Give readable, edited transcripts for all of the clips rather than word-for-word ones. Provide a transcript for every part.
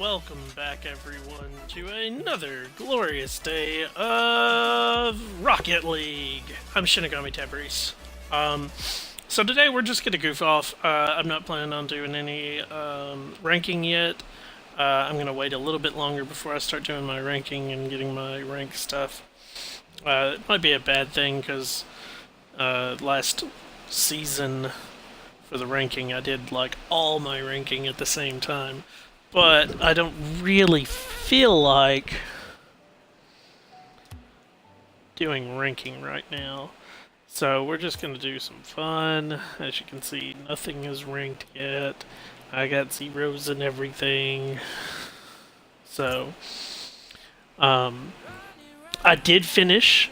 welcome back everyone to another glorious day of Rocket League. I'm Shinigami Tabriz. So today we're just gonna goof off. I'm not planning on doing any ranking yet. I'm gonna wait a little bit longer before I start doing my ranking and getting my rank stuff. It might be a bad thing because last season for the ranking I did like all my ranking at the same time. But I don't really feel like doing ranking right now. So we're just going to do some fun. As you can see, nothing is ranked yet. I got zeros and everything. So, I did finish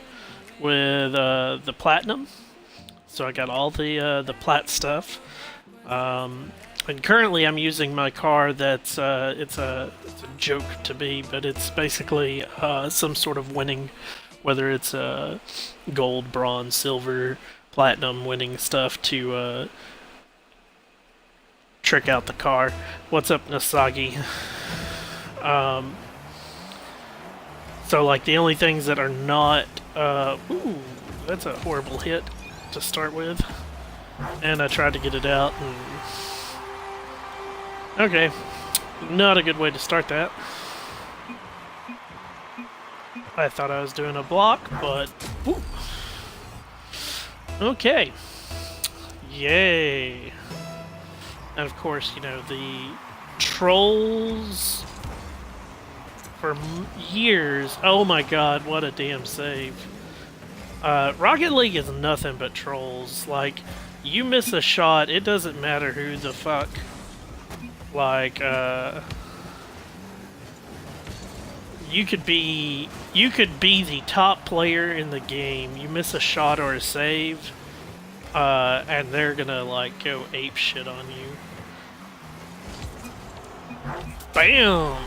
with the platinum. So I got all the plat stuff. And currently, I'm using my car. That's it's a joke to me, but it's basically some sort of winning, whether it's gold, bronze, silver, platinum, winning stuff to trick out the car. What's up, Nasagi? So like the only things that are not, ooh, that's a horrible hit to start with, and I tried to get it out and. Okay, not a good way to start that. I thought I was doing a block, but... Ooh. Okay. Yay. And of course, you know, the trolls for years... Oh my god, what a damn save. Rocket League is nothing but trolls. Like, you miss a shot, it doesn't matter who the fuck... Like, you could be the top player in the game. You miss a shot or a save, and they're gonna like go ape shit on you. Bam!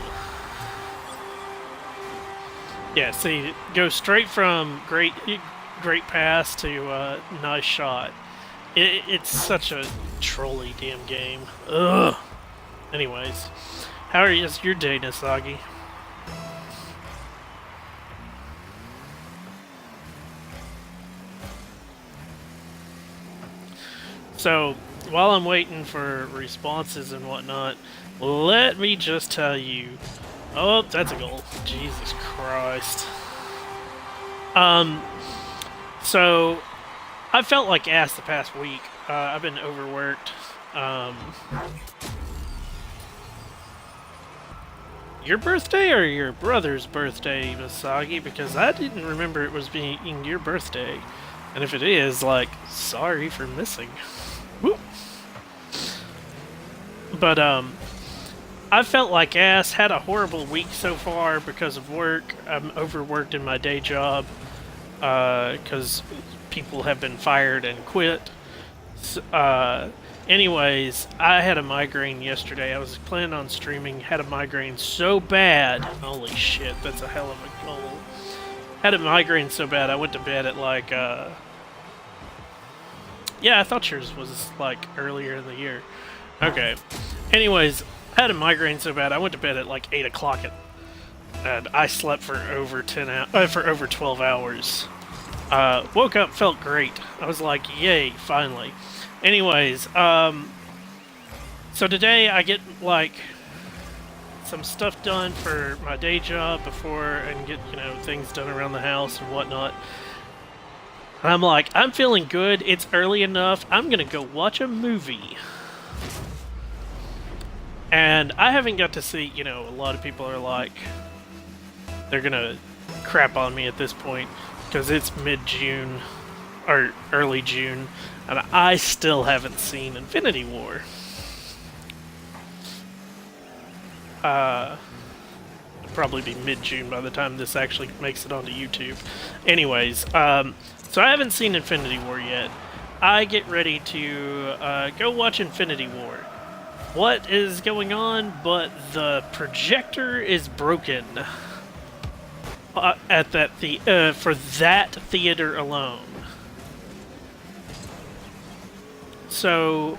Yeah, see, go straight from great pass to nice shot. It's such a trolly damn game. Ugh. Anyways, how is your day, Nasagi? So, while I'm waiting for responses and whatnot, let me just tell you... Oh, that's a goal. Jesus Christ. So, I felt like ass the past week. I've been overworked. Your birthday or your brother's birthday, Misagi? Because I didn't remember it was being your birthday. And if it is, like, sorry for missing. Whoop. But, I felt like ass, had a horrible week so far because of work. I'm overworked in my day job, because people have been fired and quit. Anyways, I had a migraine yesterday. I was planning on streaming, had a migraine so bad. Holy shit, that's a hell of a goal. Had a migraine so bad, I went to bed at like, yeah, I thought yours was like earlier in the year. Okay. Anyways, I had a migraine so bad, I went to bed at like 8 o'clock and I slept for over 12 hours. Woke up, felt great. I was like, yay, finally. Anyways, so today I get, like, some stuff done for my day job before and get, you know, things done around the house and whatnot. And I'm like, I'm feeling good, it's early enough, I'm gonna go watch a movie. And I haven't got to see, you know, a lot of people are like, they're gonna crap on me at this point, because it's mid-June, or early June. And I still haven't seen Infinity War. It'll probably be mid-June by the time this actually makes it onto YouTube. Anyways, so I haven't seen Infinity War yet. I get ready to go watch Infinity War. What is going on? But the projector is broken at that for that theater alone. So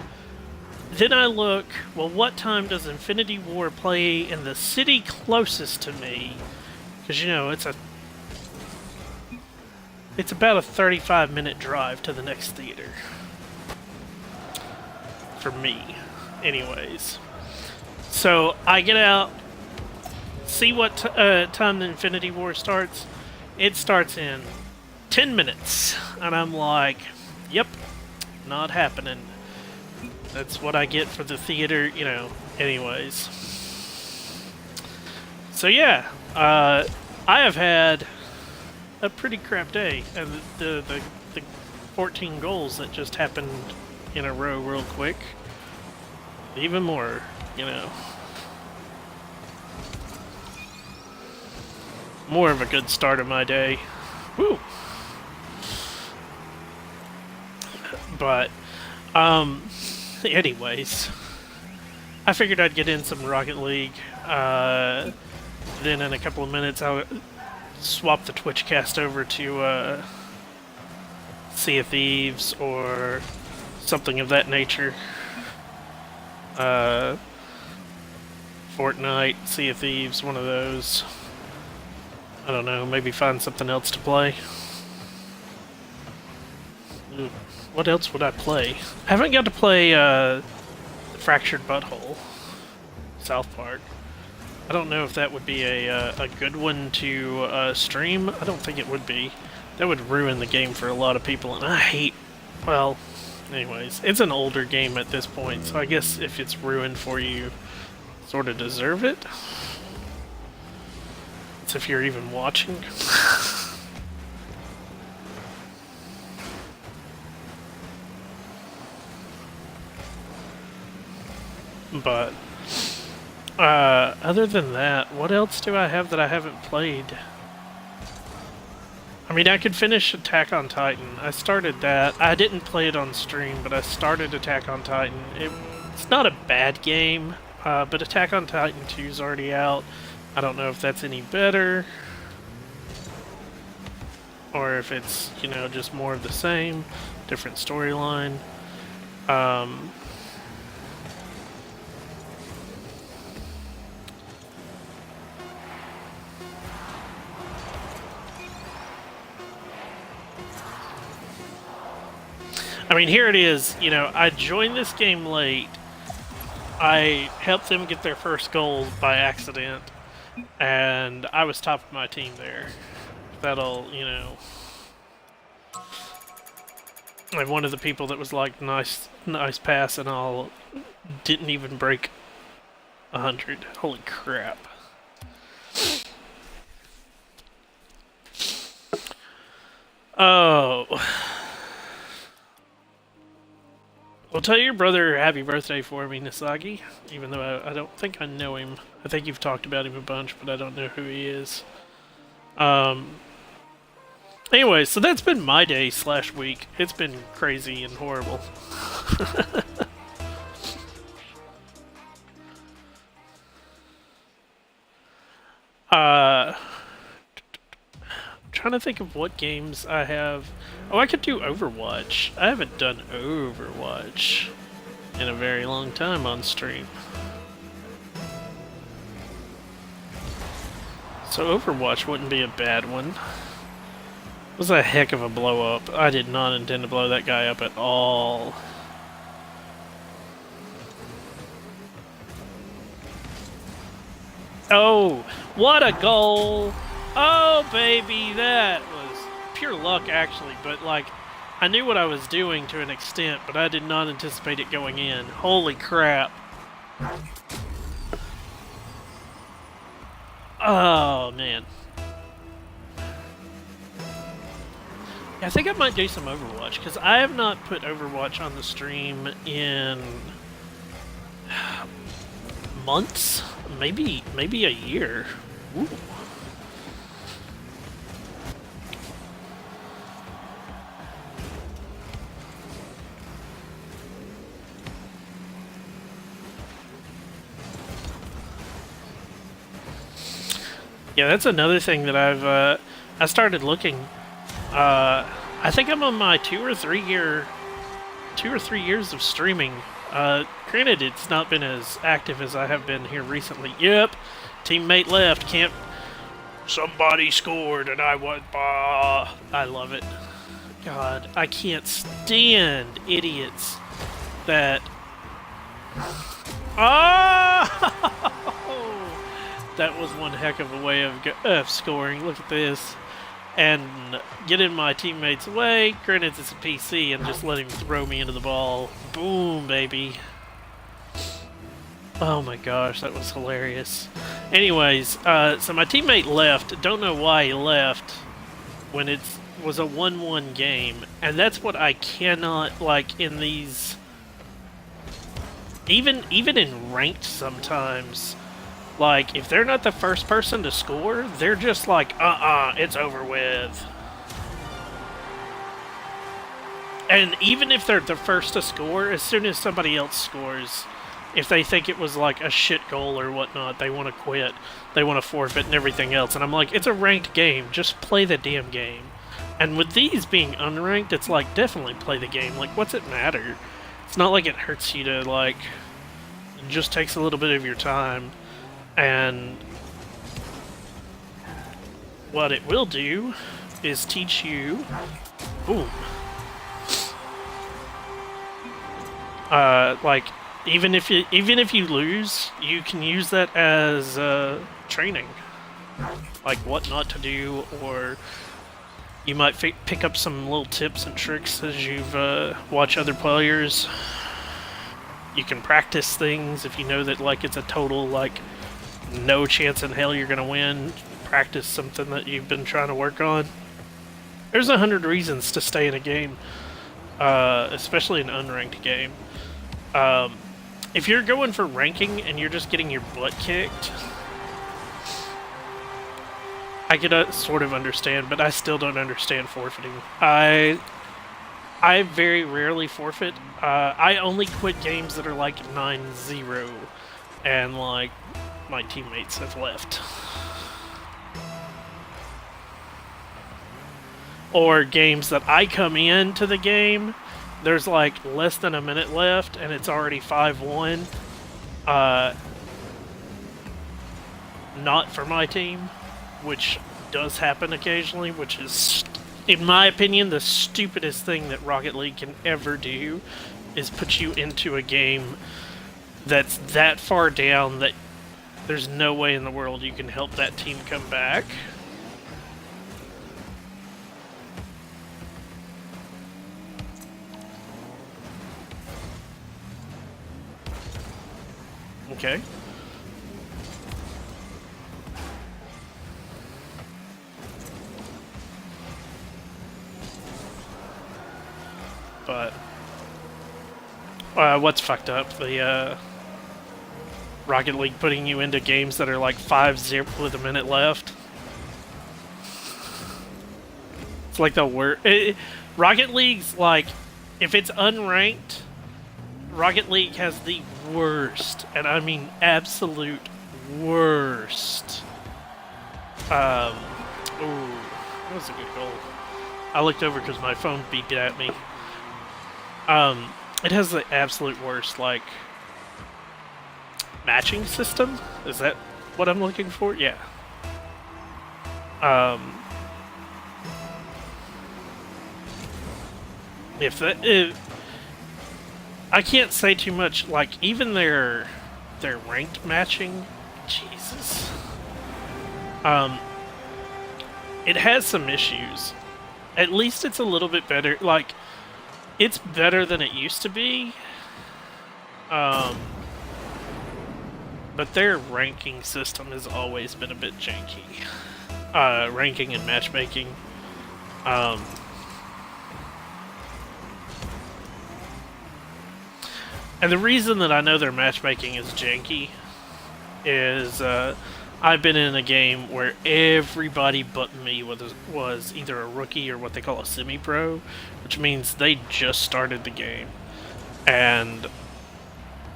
then I look, well, what time does Infinity War play in the city closest to me? Because, you know, it's about a 35-minute drive to the next theater. For me, anyways. So I get out, see what time the Infinity War starts. It starts in 10 minutes. And I'm like, yep, not happening. That's what I get for the theater, you know, anyways. So yeah, I have had a pretty crap day. And the 14 goals that just happened in a row real quick. Even more, you know. More of a good start of my day. Woo! But, anyways, I figured I'd get in some Rocket League. Then in a couple of minutes, I'll swap the Twitch cast over to Sea of Thieves or something of that nature. Fortnite, Sea of Thieves, one of those. I don't know, maybe find something else to play. Ooh, what else would I play? I haven't got to play Fractured Butthole, South Park. I don't know if that would be a good one to stream. I don't think it would be. That would ruin the game for a lot of people, and I hate... Well, anyways, it's an older game at this point, so I guess if it's ruined for you, sort of deserve it. It's if you're even watching. But other than that, what else do I have that I haven't played? I mean, I could finish Attack on Titan. I started that. I didn't play it on stream, but I started Attack on Titan. It's not a bad game, but Attack on Titan 2 is already out. I don't know if that's any better, or if it's, you know, just more of the same, different storyline. I mean, here it is. You know, I joined this game late. I helped them get their first goal by accident, and I was top of my team there. That'll, you know... I'm one of the people that was like, nice pass, and all didn't even break 100. Holy crap. Oh... Well, tell your brother happy birthday for me, Nisagi, even though I don't think I know him. I think you've talked about him a bunch, but I don't know who he is. Anyway, so that's been my day / week. It's been crazy and horrible. Trying to think of what games I have. Oh, I could do Overwatch. I haven't done Overwatch in a very long time on stream. So Overwatch wouldn't be a bad one. It was a heck of a blow up. I did not intend to blow that guy up at all. Oh, what a goal! Oh, baby, that was pure luck, actually, but, like, I knew what I was doing to an extent, but I did not anticipate it going in. Holy crap. Oh, man. I think I might do some Overwatch, because I have not put Overwatch on the stream in months? Maybe a year. Ooh. Yeah, that's another thing that I started looking. I think I'm on my 2 or 3 year 2 or 3 years of streaming. Granted, it's not been as active as I have been here recently. Yep, teammate left. Can't. Somebody scored and I went. Bah. I love it. God, I can't stand idiots that. Ah! That was one heck of a way of scoring. Look at this. And get in my teammate's way. Granted, it's a PC, and just let him throw me into the ball. Boom, baby. Oh my gosh, that was hilarious. Anyways, so my teammate left. Don't know why he left when it was a 1-1 game. And that's what I cannot, like, in these... Even in ranked sometimes... Like, if they're not the first person to score, they're just like, it's over with. And even if they're the first to score, as soon as somebody else scores, if they think it was like a shit goal or whatnot, they want to quit. They want to forfeit and everything else. And I'm like, it's a ranked game. Just play the damn game. And with these being unranked, it's like, definitely play the game. Like, what's it matter? It's not like it hurts you to, like, it just takes a little bit of your time. And what it will do is teach you, boom, like even if you lose, you can use that as training, like what not to do, or you might pick up some little tips and tricks as you've watched other players. You can practice things if you know that like it's a total like. No chance in hell you're gonna win. Practice something that you've been trying to work on. There's 100 reasons to stay in a game, especially an unranked game. If you're going for ranking and you're just getting your butt kicked, I could sort of understand, but I still don't understand forfeiting. I very rarely forfeit. I only quit games that are like 9-0, and like. My teammates have left. Or games that I come into the game, there's like less than a minute left and it's already 5-1. Not for my team, which does happen occasionally, which is, in my opinion, the stupidest thing that Rocket League can ever do is put you into a game that's that far down that there's no way in the world you can help that team come back. Okay. But what's fucked up? The Rocket League putting you into games that are like 5-0 with a minute left. It's like the worst. Rocket League's like, if it's unranked, Rocket League has the worst, and I mean absolute worst. Ooh, that was a good goal. I looked over because my phone beeped at me. It has the absolute worst, like, matching system? Is that what I'm looking for? Yeah. I can't say too much, like, even their ranked matching, Jesus. It has some issues. At least it's a little bit better, like, it's better than it used to be. But their ranking system has always been a bit janky. Ranking and matchmaking. And the reason that I know their matchmaking is janky is I've been in a game where everybody but me was either a rookie or what they call a semi-pro, which means they just started the game. And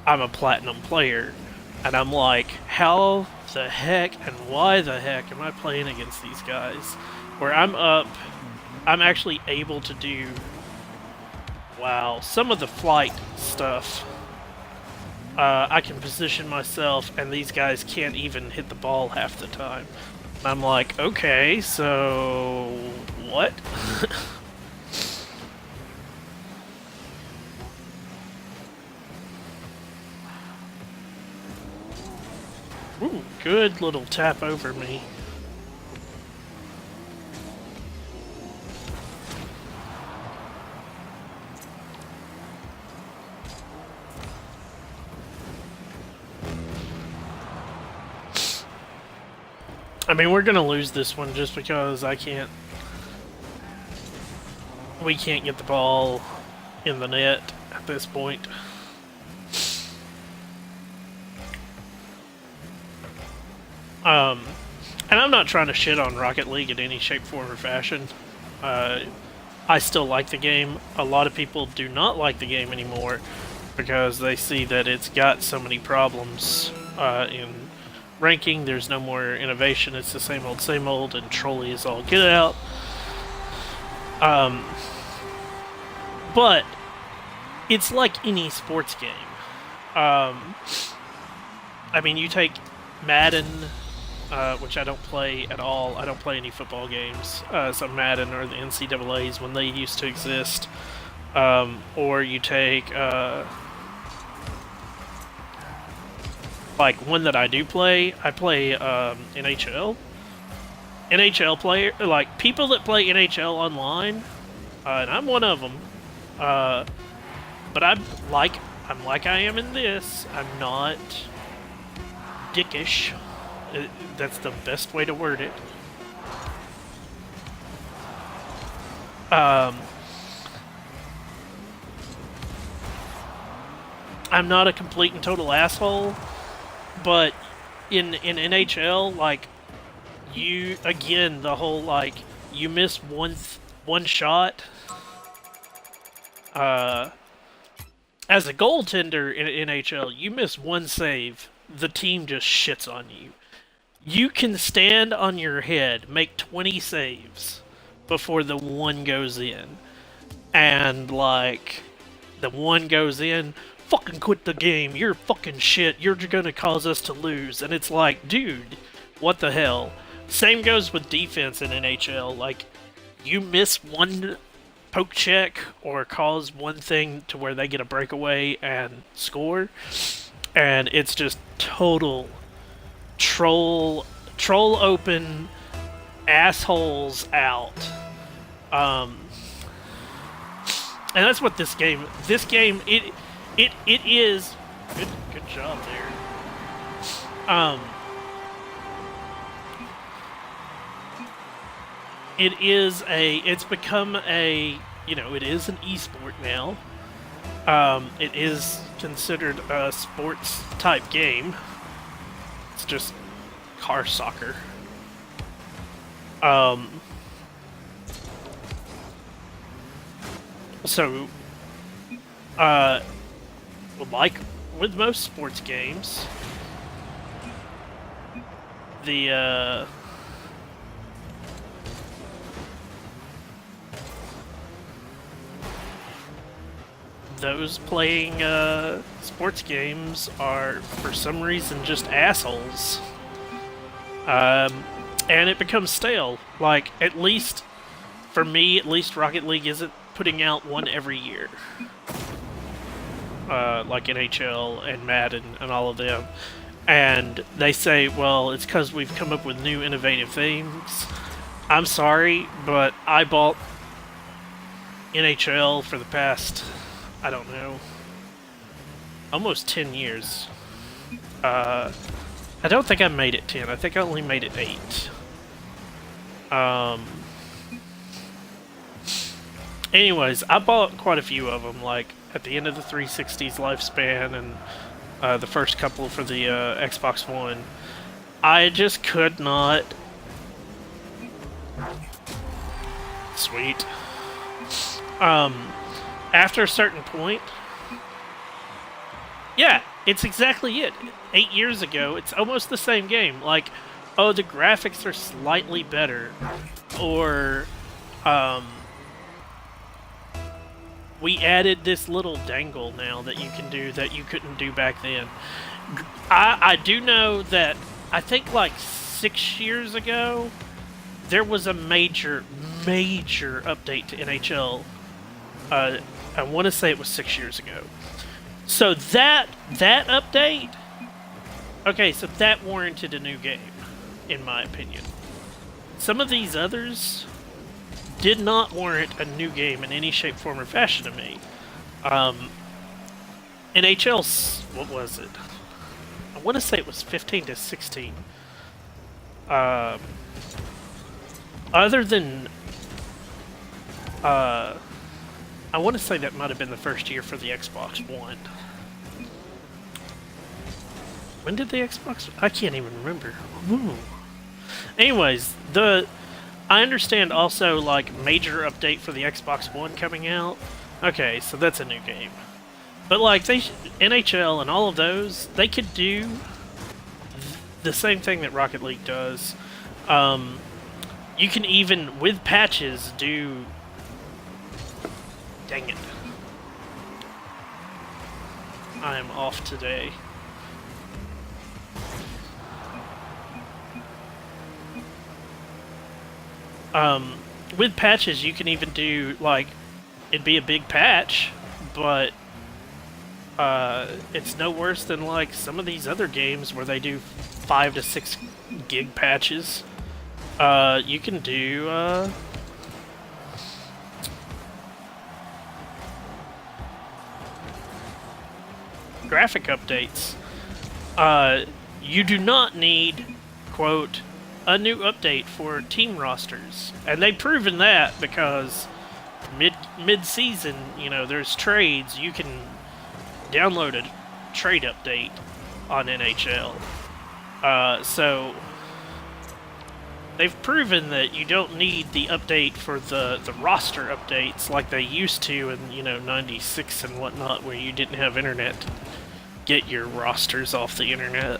I'm a platinum player. And I'm like, how the heck and why the heck am I playing against these guys? Where I'm up, I'm actually able to do wow, some of the flight stuff, I can position myself and these guys can't even hit the ball half the time. I'm like, okay, so what? Ooh, good little tap over me. I mean, we're gonna lose this one just because we can't get the ball in the net at this point. And I'm not trying to shit on Rocket League in any shape, form, or fashion. I still like the game. A lot of people do not like the game anymore because they see that it's got so many problems in ranking. There's no more innovation. It's the same old, and trolley is all get out. But it's like any sports game. I mean, you take Madden, which I don't play at all. I don't play any football games. So Madden or the NCAAs when they used to exist. Or you take, like, one that I do play. I play NHL. NHL player, like, people that play NHL online, and I'm one of them. But I'm like I am in this. I'm not dickish. That's the best way to word it. I'm not a complete and total asshole, but in NHL, like, you, again, the whole, like, you miss one shot. As a goaltender in NHL, you miss one save, the team just shits on you. You can stand on your head, make 20 saves before the one goes in. And, like, the one goes in, fucking quit the game, you're fucking shit, you're gonna cause us to lose. And it's like, dude, what the hell? Same goes with defense in NHL. Like, you miss one poke check or cause one thing to where they get a breakaway and score, and it's just total troll open assholes out. And that's what this game it is. Good job there. It's become a, it is an esport now. It is considered a sports type game. It's just car soccer. So, like with most sports games, those playing sports games are, for some reason, just assholes. And it becomes stale. Like, at least, for me, Rocket League isn't putting out one every year. Like NHL and Madden and all of them. And they say, well, it's because we've come up with new innovative things. I'm sorry, but I bought NHL for the past, I don't know, almost 10 years. I don't think I made it 10. I think I only made it 8. Anyways, I bought quite a few of them, like, at the end of the 360's lifespan and the first couple for the Xbox One. I just could not... Sweet. After a certain point... Yeah, it's exactly it. 8 years ago, it's almost the same game. Like, oh, the graphics are slightly better. Or, we added this little dangle now that you can do that you couldn't do back then. I do know that I think like 6 years ago there was a major update to NHL. I want to say it was 6 years ago. So that update, okay, so that warranted a new game, in my opinion. Some of these others did not warrant a new game in any shape, form, or fashion to me. NHL's, what was it? I want to say it was 15 to 16. Other than, I want to say that might have been the first year for the Xbox One. When did the Xbox? I can't even remember. Ooh. Anyways, I understand also like major update for the Xbox One coming out. Okay, so that's a new game. But like NHL and all of those, they could do the same thing that Rocket League does. You can even with patches do. Dang it! I am off today. With patches, you can even do, like, it'd be a big patch, but, it's no worse than, like, some of these other games where they do 5 to 6 gig patches. You can do, graphic updates. You do not need, quote, a new update for team rosters, and they've proven that because mid-season, you know, there's trades. You can download a trade update on NHL. So they've proven that you don't need the update for the roster updates like they used to in, you know, 96 and whatnot, where you didn't have internet to get your rosters off the internet.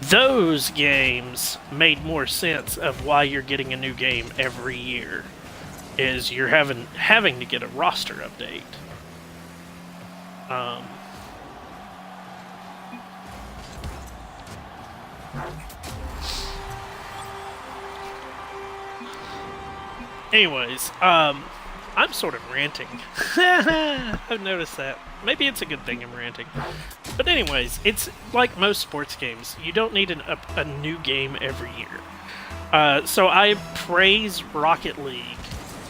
Those games made more sense of why you're getting a new game every year, is you're having to get a roster update. Anyways, I'm sort of ranting. I've noticed that. Maybe it's a good thing I'm ranting. But anyways, it's like most sports games. You don't need a new game every year. So I praise Rocket League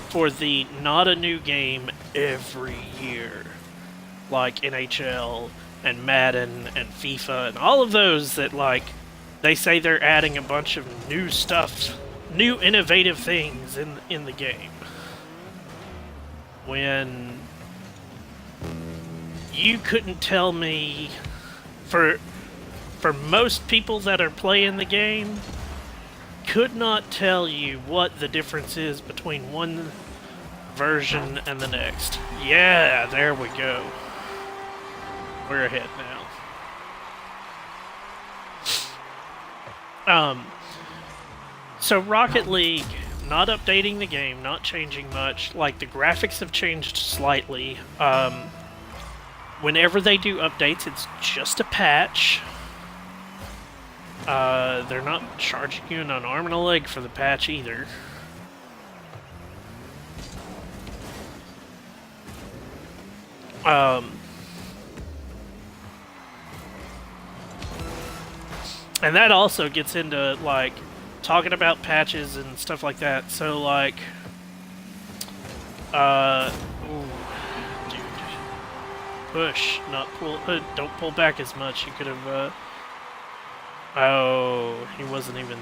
for the not a new game every year. Like NHL and Madden and FIFA and all of those that, like, they say they're adding a bunch of new stuff, new innovative things in the game. When you couldn't tell me, for most people that are playing the game, could not tell you what the difference is between one version and the next. Yeah, there we go. We're ahead now. So Rocket League, not updating the game, not changing much. Like, the graphics have changed slightly. Whenever they do updates, it's just a patch. They're not charging you an arm and a leg for the patch either. And that also gets into, like, talking about patches and stuff like that. So, like, ooh, dude, push, not pull. Don't pull back as much. You could have. Oh, he wasn't even.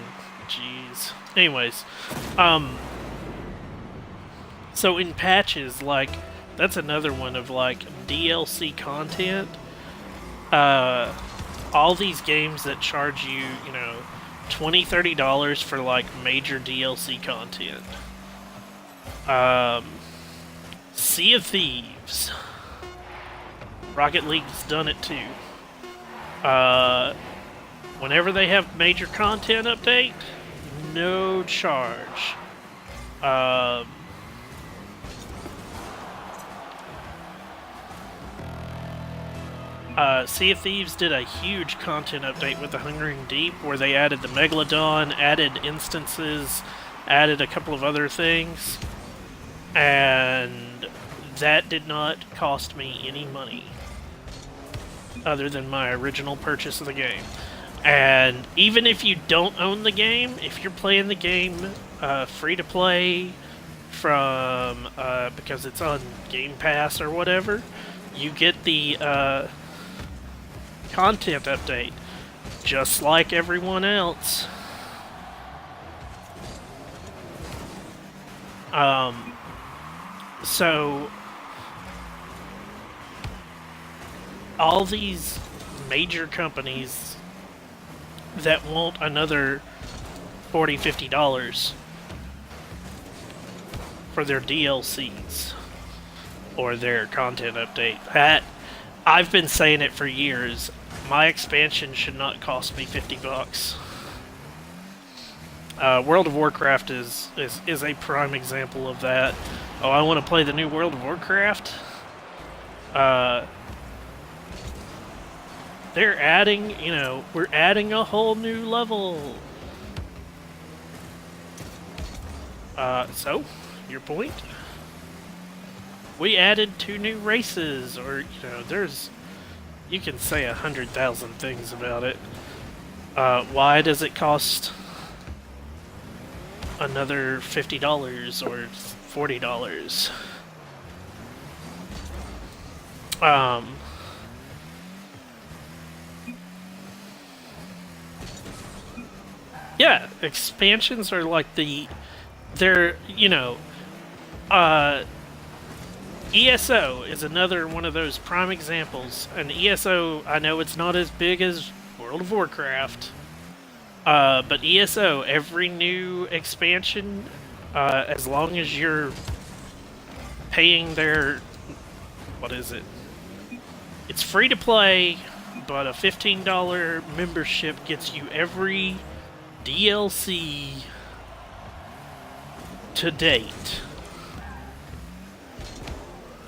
Jeez. Anyways, so in patches, like, that's another one of, like, DLC content. All these games that charge you, you know, $20, $30 for, like, major DLC content. Sea of Thieves. Rocket League's done it too. Whenever they have major content update, no charge. Um, Sea of Thieves did a huge content update with the Hungering Deep where they added the Megalodon, added instances, added a couple of other things, and that did not cost me any money other than my original purchase of the game. And even if you don't own the game, if you're playing the game free to play from because it's on Game Pass or whatever, you get the content update just like everyone else. So all these major companies that want another $40-50 for their DLCs or their content update. That I've been saying it for years. My expansion should not cost me $50. World of Warcraft is a prime example of that. Oh, I want to play the new World of Warcraft. They're adding, we're adding a whole new level. So, your point? We added 2 new races, or, you can say 100,000 things about it. Why does it cost another $50 or $40? Yeah, expansions are like they're, ESO is another one of those prime examples. And ESO, I know it's not as big as World of Warcraft, but ESO, every new expansion, as long as you're paying their, what is it? It's free to play, but a $15 membership gets you every DLC to date.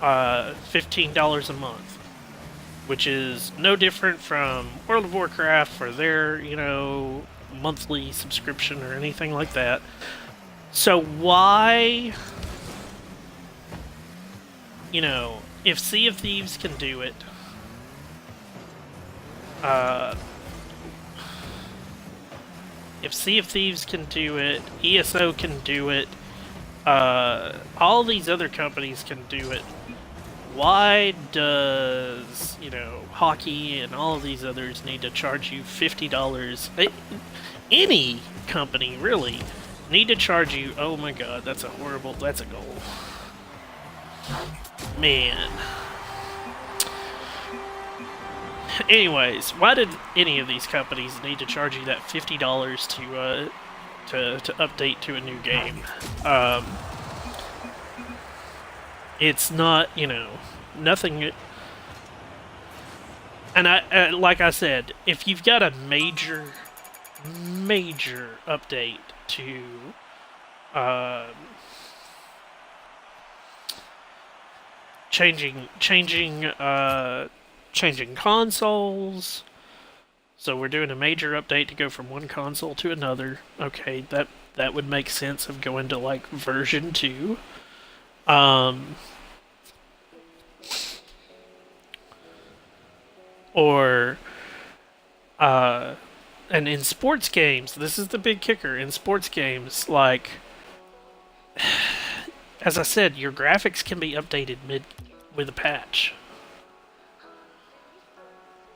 $15 a month, which is no different from World of Warcraft for their, monthly subscription or anything like that. So why, if Sea of Thieves can do it, if Sea of Thieves can do it, ESO can do it, all these other companies can do it, why does, hockey and all of these others need to charge you $50? Any company, really, need to charge you, oh my god, that's a goal. Man. Anyways, why did any of these companies need to charge you that $50 to update to a new game? It's not, nothing. And like I said, if you've got a major update to changing consoles. So we're doing a major update to go from one console to another. Okay, that would make sense of going to like version 2. Or and in sports games, this is the big kicker. In sports games, like as I said, your graphics can be updated with a patch.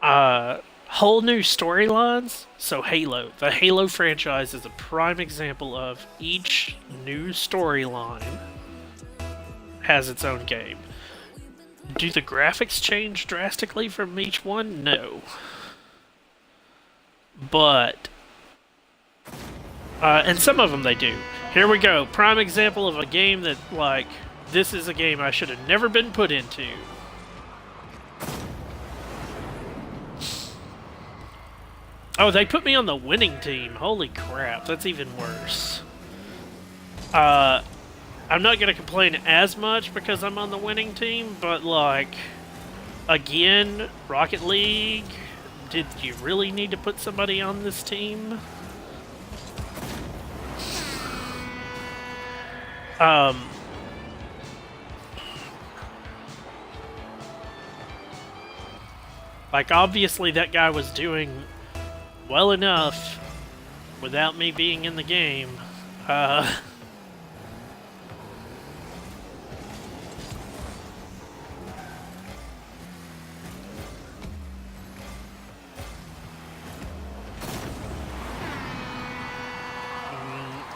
Whole new storylines. So Halo. The Halo franchise is a prime example of each new storyline has its own game. Do the graphics change drastically from each one? No. But and some of them they do. Here we go. Prime example of a game that, like, this is a game I should have never been put into. Oh, they put me on the winning team. Holy crap, that's even worse. I'm not gonna complain as much because I'm on the winning team, but like, again, Rocket League, did you really need to put somebody on this team? Like, obviously that guy was doing well enough without me being in the game.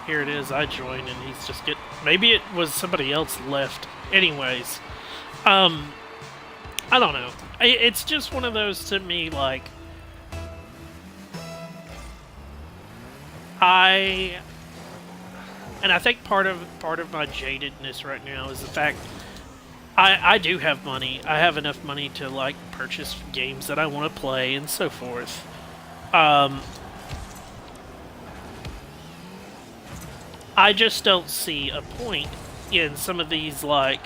Here it is, I joined and he's just getting... Maybe it was somebody else left. Anyways, I don't know. It's just one of those to me, like... And I think part of my jadedness right now is the fact I do have money. I have enough money to, like, purchase games that I want to play and so forth. I just don't see a point in some of these, like,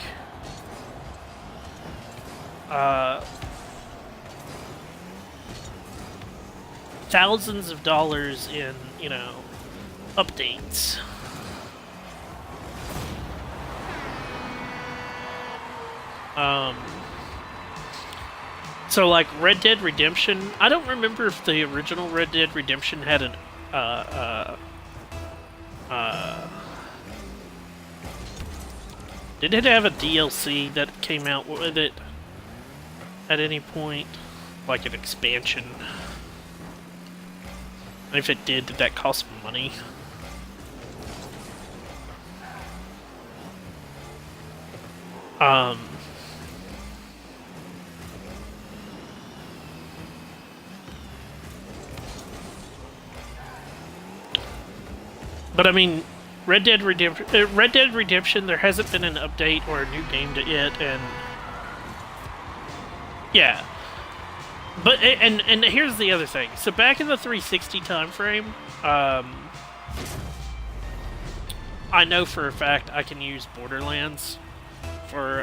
thousands of dollars in, you know, updates. So like Red Dead Redemption, I don't remember if the original Red Dead Redemption had an, did it have a DLC that came out with it at any point? Like an expansion? And if it did that cost money? But I mean, Red Dead Redemption, there hasn't been an update or a new game to it, and yeah. But and here's the other thing. So back in the 360 time frame, I know for a fact I can use Borderlands for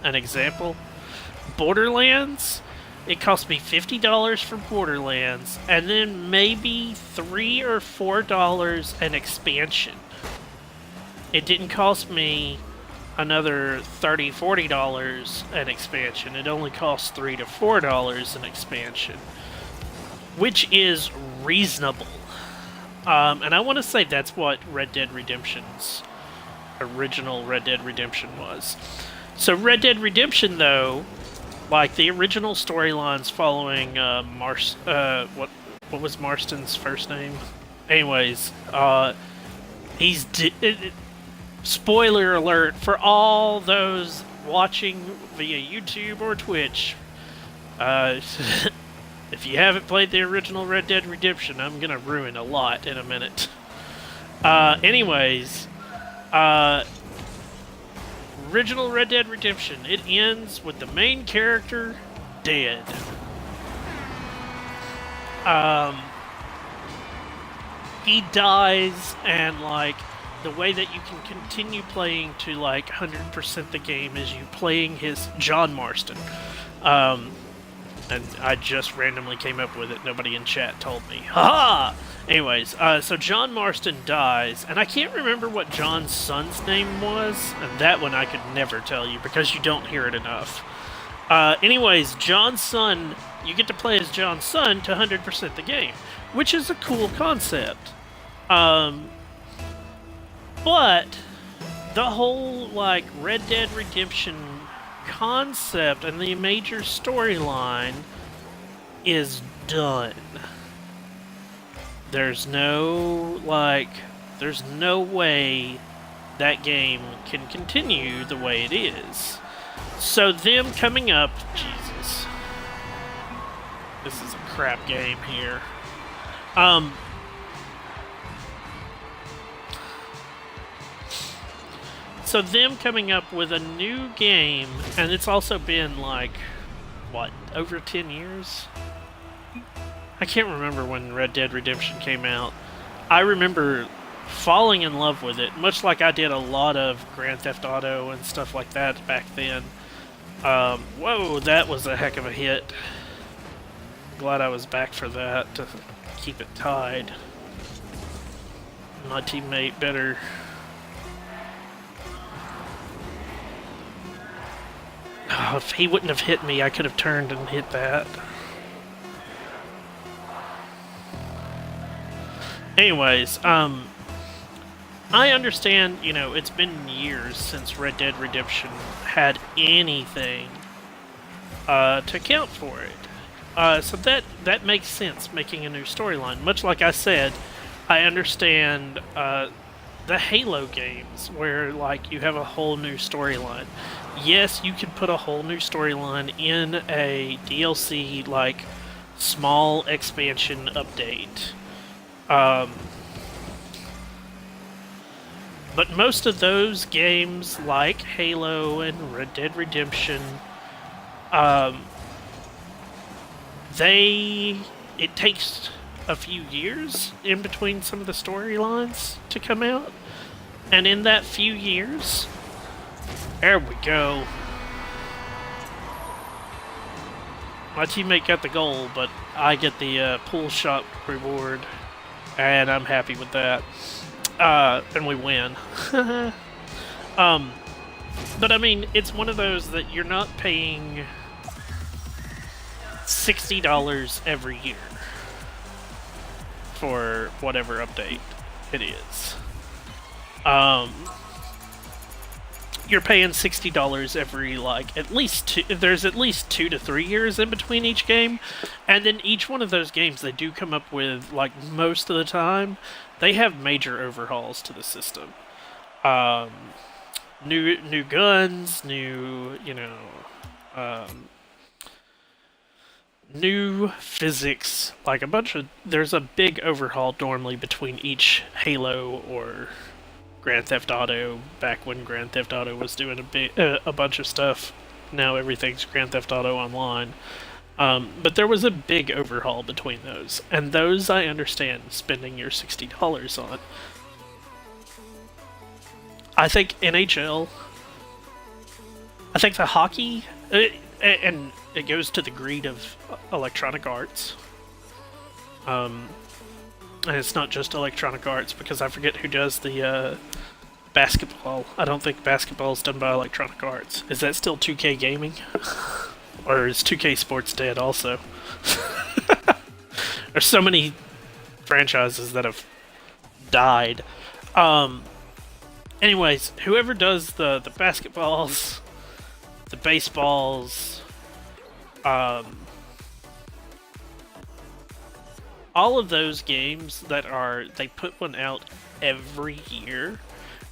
an example. Borderlands, it cost me $50 for Borderlands, and then maybe $3 or $4 an expansion. It didn't cost me another $30, $40 an expansion. It only costs $3 to $4 an expansion, which is reasonable. And I want to say that's what Red Dead Redemption's original Red Dead Redemption was. So Red Dead Redemption, though, like the original storylines following what was Marston's first name? Anyways, he's spoiler alert for all those watching via YouTube or Twitch. If you haven't played the original Red Dead Redemption, I'm gonna ruin a lot in a minute. Anyways, original Red Dead Redemption, it ends with the main character dead. He dies, and like the way that you can continue playing to like 100% the game is you playing his John Marston. And I just randomly came up with it. Nobody in chat told me. Haha! Anyways, so John Marston dies, and I can't remember what John's son's name was, and that one I could never tell you because you don't hear it enough. Anyways, John's son, you get to play as John's son to 100% the game, which is a cool concept. But the whole, like, Red Dead Redemption concept and the major storyline is done. There's no way that game can continue the way it is. So them coming up, Jesus, this is a crap game here. So them coming up with a new game, and it's also been like, what, over 10 years? I can't remember when Red Dead Redemption came out. I remember falling in love with it, much like I did a lot of Grand Theft Auto and stuff like that back then. Whoa, that was a heck of a hit. Glad I was back for that to keep it tied. My teammate better... Oh, if he wouldn't have hit me, I could have turned and hit that. Anyways, I understand, you know, it's been years since Red Dead Redemption had anything to count for it. So that makes sense, making a new storyline. Much like I said, I understand the Halo games, where, like, you have a whole new storyline. Yes, you could put a whole new storyline in a DLC, like, small expansion update. But most of those games, like Halo and Red Dead Redemption, it takes a few years in between some of the storylines to come out. And in that few years, there we go. My teammate got the goal, but I get the pool shot reward, and I'm happy with that. And we win. But I mean, it's one of those that you're not paying $60 every year for whatever update it is. You're paying $60 every, like, there's at least 2 to 3 years in between each game, and then each one of those games they do come up with, like, most of the time, they have major overhauls to the system. New guns, new, you know, new physics, like there's a big overhaul normally between each Halo or Grand Theft Auto, back when Grand Theft Auto was doing a bunch of stuff. Now everything's Grand Theft Auto Online. But there was a big overhaul between those, and those I understand spending your $60 on. I think NHL, I think the hockey, and it goes to the greed of Electronic Arts. And it's not just Electronic Arts, because I forget who does the basketball. I don't think basketball is done by Electronic Arts. Is that still 2K Gaming? Or is 2K Sports dead also? There's so many franchises that have died. Anyways, whoever does the basketballs, the baseballs, all of those games they put one out every year,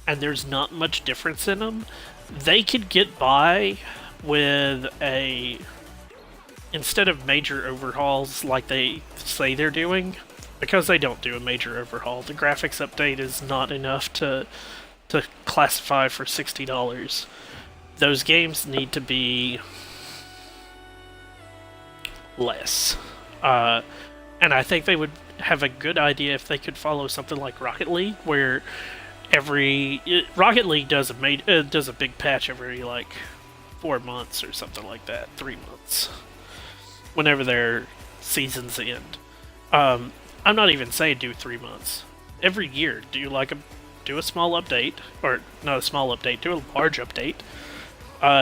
and there's not much difference in them, they could get by with instead of major overhauls like they say they're doing, because they don't do a major overhaul. The graphics update is not enough to classify for $60. Those games need to be less. And I think they would have a good idea if they could follow something like Rocket League, where Rocket League does a big patch every, like, 4 months or something like that, 3 months, whenever their seasons end. I'm not even saying do 3 months. Every year, do a small update, or not a small update, do a large update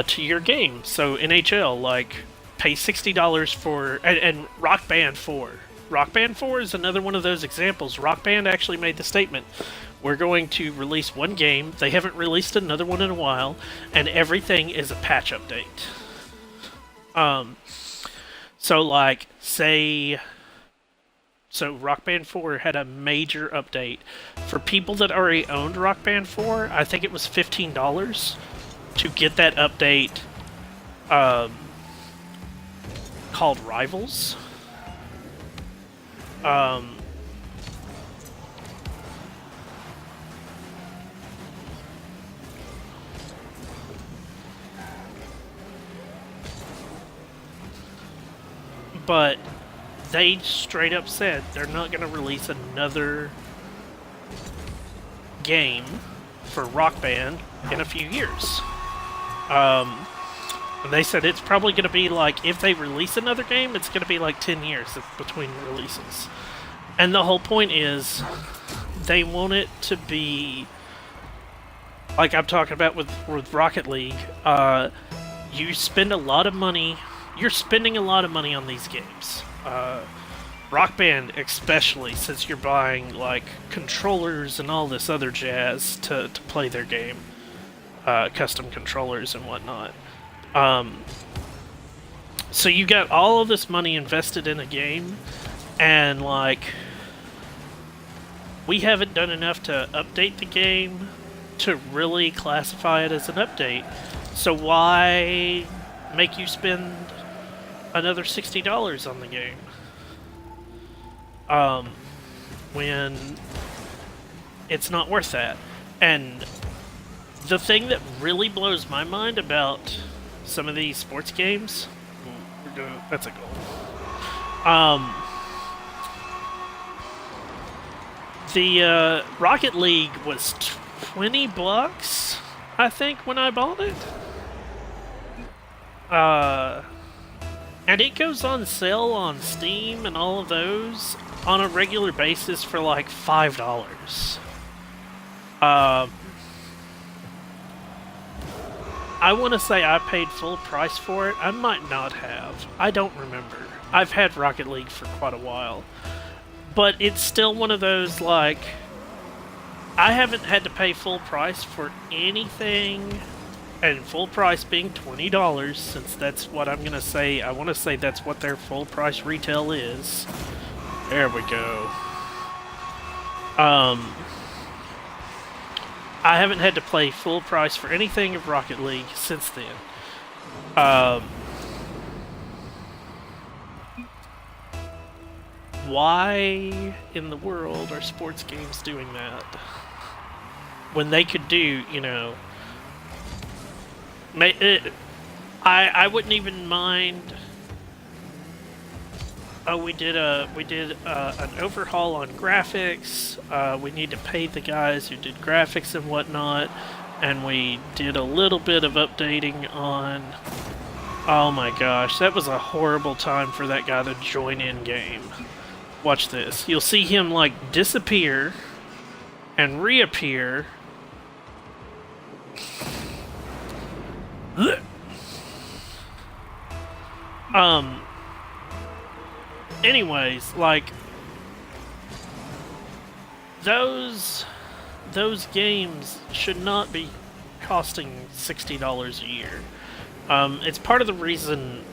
to your game. So NHL, like, pay $60 for and Rock Band 4. Rock Band 4 is another one of those examples. Rock Band actually made the statement, we're going to release one game, they haven't released another one in a while, and everything is a patch update. So, like, so Rock Band 4 had a major update. For people that already owned Rock Band 4, I think it was $15 to get that update called Rivals. But they straight up said they're not going to release another game for Rock Band in a few years. And they said it's probably going to be like, if they release another game, it's going to be like 10 years between releases. And the whole point is, they want it to be, like I'm talking about with Rocket League, you spend a lot of money, you're spending a lot of money on these games. Rock Band especially, since you're buying like controllers and all this other jazz to play their game, custom controllers and whatnot. So you got all of this money invested in a game, and like, we haven't done enough to update the game to really classify it as an update. So why make you spend another $60 on the game? When it's not worth that. And the thing that really blows my mind about some of these sports games, that's a goal. The Rocket League was $20, I think, when I bought it. And it goes on sale on Steam and all of those on a regular basis for like $5. I want to say I paid full price for it. I might not have. I don't remember. I've had Rocket League for quite a while. But it's still one of those, like, I haven't had to pay full price for anything, and full price being $20, since that's what I'm going to say. I want to say that's what their full price retail is. There we go. I haven't had to pay full price for anything of Rocket League since then. Why in the world are sports games doing that? When they could do, you know... I wouldn't even mind... Oh, we did an overhaul on graphics. We need to pay the guys who did graphics and whatnot, and we did a little bit of updating on. Oh my gosh, that was a horrible time for that guy to join in game. Watch this. You'll see him like disappear and reappear. Anyways, like, those games should not be costing $60 a year. It's part of the reason.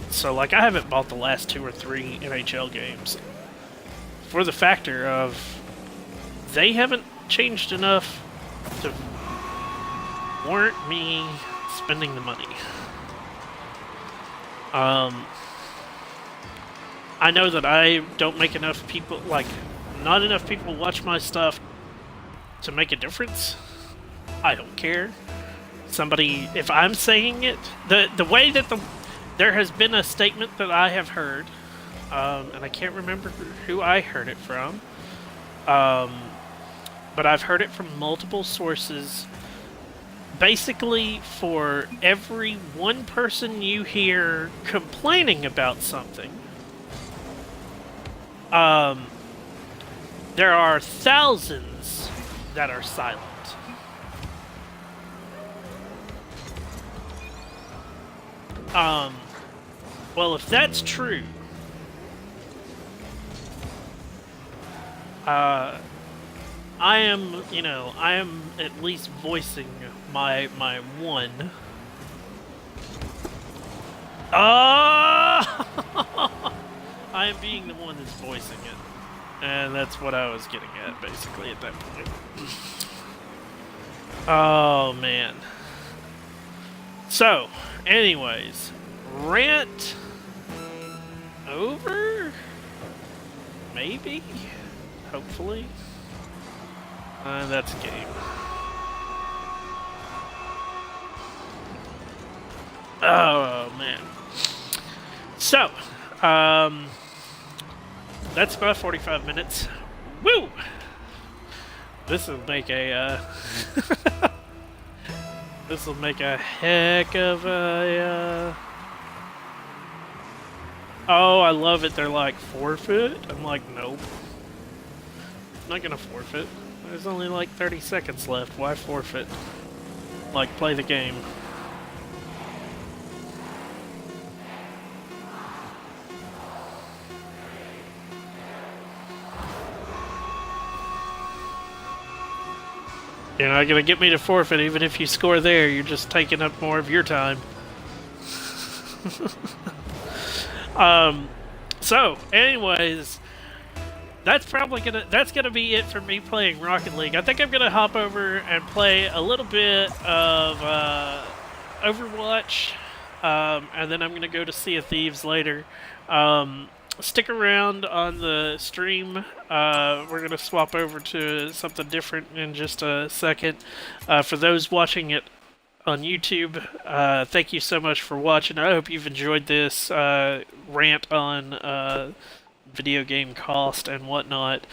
So, like, I haven't bought the last 2 or 3 NHL games for the factor of they haven't changed enough to warrant me spending the money. I know that I don't make enough people, like, not enough people watch my stuff to make a difference. I don't care. Somebody, if I'm saying it, the way that there has been a statement that I have heard, and I can't remember who I heard it from, but I've heard it from multiple sources. Basically, for every one person you hear complaining about something, there are thousands that are silent. Well, if that's true, I am, I am at least voicing my one. I am being the one that's voicing it. And that's what I was getting at, basically, at that point. Oh, man. So, anyways, rant over? Maybe? Hopefully. That's a game. Oh, man. So, that's about 45 minutes. Woo! This will make a, this will make a heck of a, Oh, I love it. They're like, forfeit? I'm like, nope. I'm not gonna forfeit. There's only like 30 seconds left. Why forfeit? Like, play the game. You're not gonna get me to forfeit even if you score there. You're just taking up more of your time. So, anyways, that's gonna be it for me playing Rocket League. I think I'm gonna hop over and play a little bit of Overwatch, and then I'm gonna go to Sea of Thieves later. Stick around on the stream. We're gonna swap over to something different in just a second. For those watching it on YouTube, thank you so much for watching. I hope you've enjoyed this rant on video game cost and whatnot.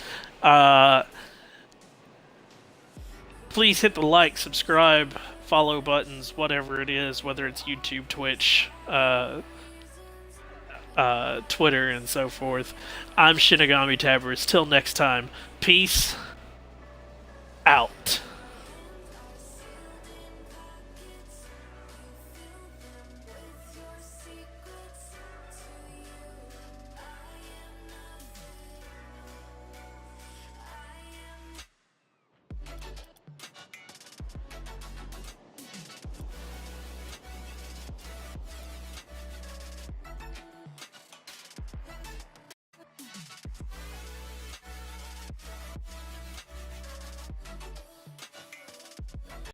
Please hit the like, subscribe, follow buttons, whatever it is, whether it's YouTube, Twitch, Twitter, and so forth. I'm Shinigami Tabers. Till next time, peace out.